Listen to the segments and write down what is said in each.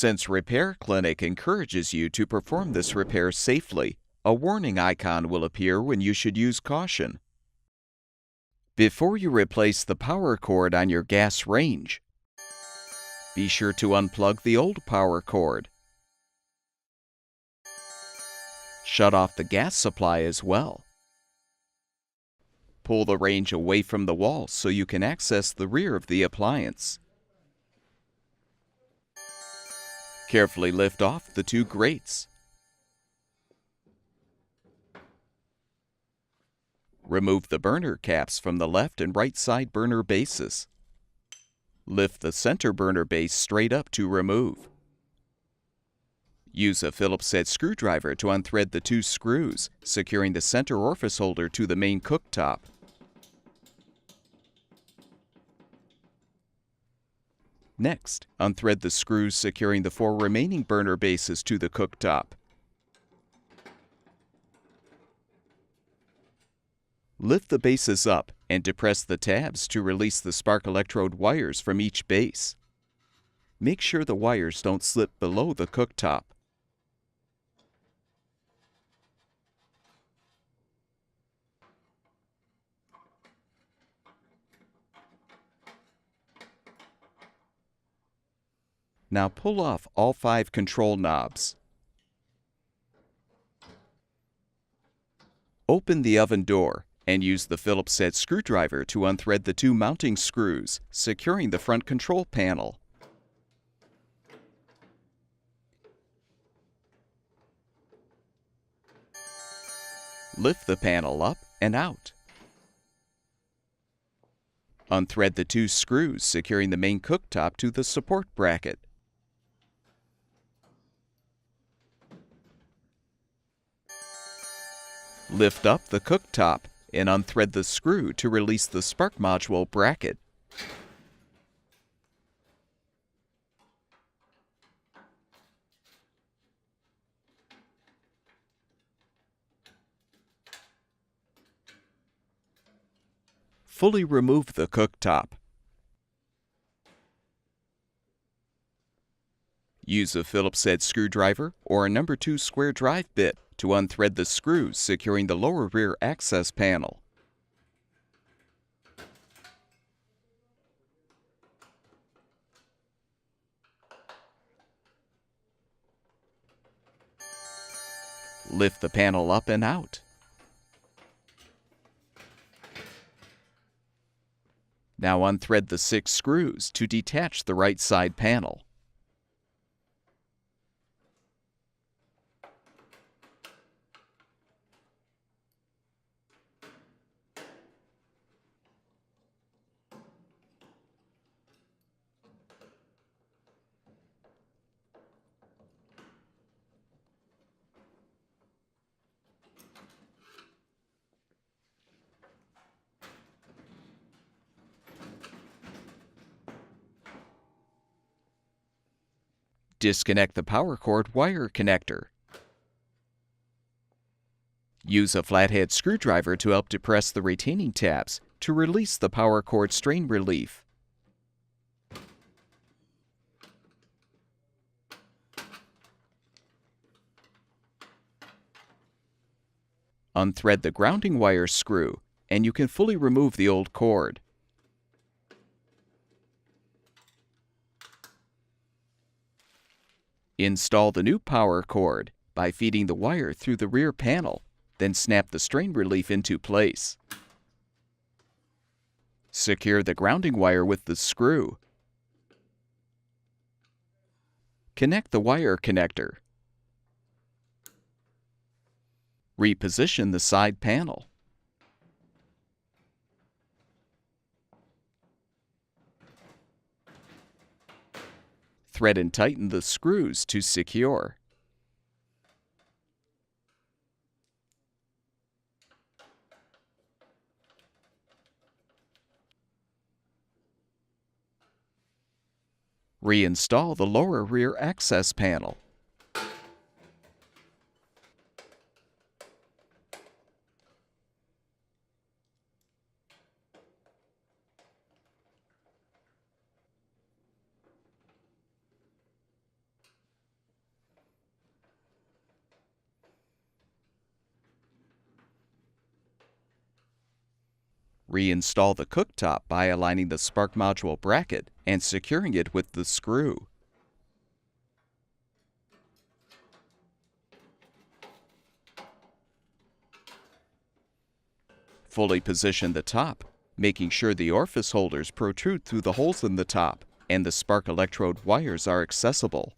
Since Repair Clinic encourages you to perform this repair safely, a warning icon will appear when you should use caution. Before you replace the power cord on your gas range, be sure to unplug the old power cord. Shut off the gas supply as well. Pull the range away from the wall so you can access the rear of the appliance. Carefully lift off the two grates. Remove the burner caps from the left and right side burner bases. Lift the center burner base straight up to remove. Use a Phillips head screwdriver to unthread the two screws, securing the center orifice holder to the main cooktop. Next, unthread the screws securing the four remaining burner bases to the cooktop. Lift the bases up and depress the tabs to release the spark electrode wires from each base. Make sure the wires don't slip below the cooktop. Now pull off all 5 control knobs. Open the oven door and use the Phillips head screwdriver to unthread the 2 mounting screws, securing the front control panel. Lift the panel up and out. Unthread the 2 screws securing the main cooktop to the support bracket. Lift up the cooktop and unthread the screw to release the spark module bracket. Fully remove the cooktop. Use a Phillips head screwdriver or a No. 2 square drive bit to unthread the screws securing the lower rear access panel. Lift the panel up and out. Now unthread the 6 screws to detach the right side panel. Disconnect the power cord wire connector. Use a flathead screwdriver to help depress the retaining tabs to release the power cord strain relief. Unthread the grounding wire screw, and you can fully remove the old cord. Install the new power cord by feeding the wire through the rear panel, then snap the strain relief into place. Secure the grounding wire with the screw. Connect the wire connector. Reposition the side panel. Thread and tighten the screws to secure. Reinstall the lower rear access panel. Reinstall the cooktop by aligning the spark module bracket and securing it with the screw. Fully position the top, making sure the orifice holders protrude through the holes in the top and the spark electrode wires are accessible.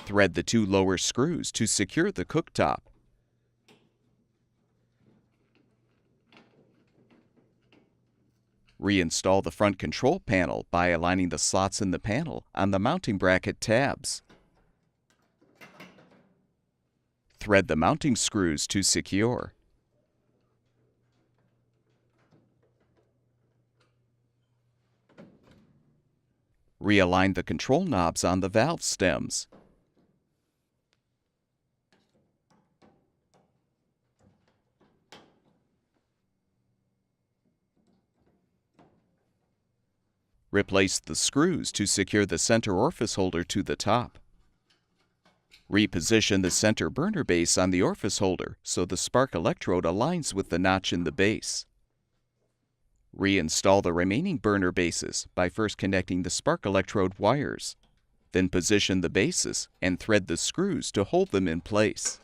Thread the two lower screws to secure the cooktop. Reinstall the front control panel by aligning the slots in the panel on the mounting bracket tabs. Thread the mounting screws to secure. Realign the control knobs on the valve stems. Replace the screws to secure the center orifice holder to the top. Reposition the center burner base on the orifice holder so the spark electrode aligns with the notch in the base. Reinstall the remaining burner bases by first connecting the spark electrode wires. Then position the bases and thread the screws to hold them in place.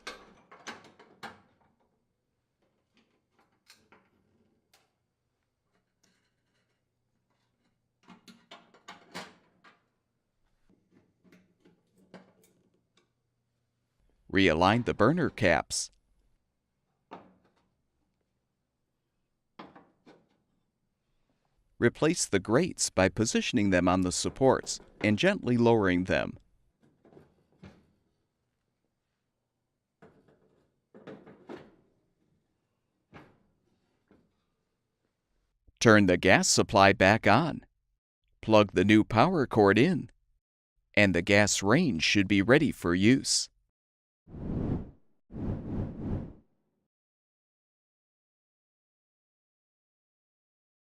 Realign the burner caps. Replace the grates by positioning them on the supports and gently lowering them. Turn the gas supply back on. Plug the new power cord in, and the gas range should be ready for use.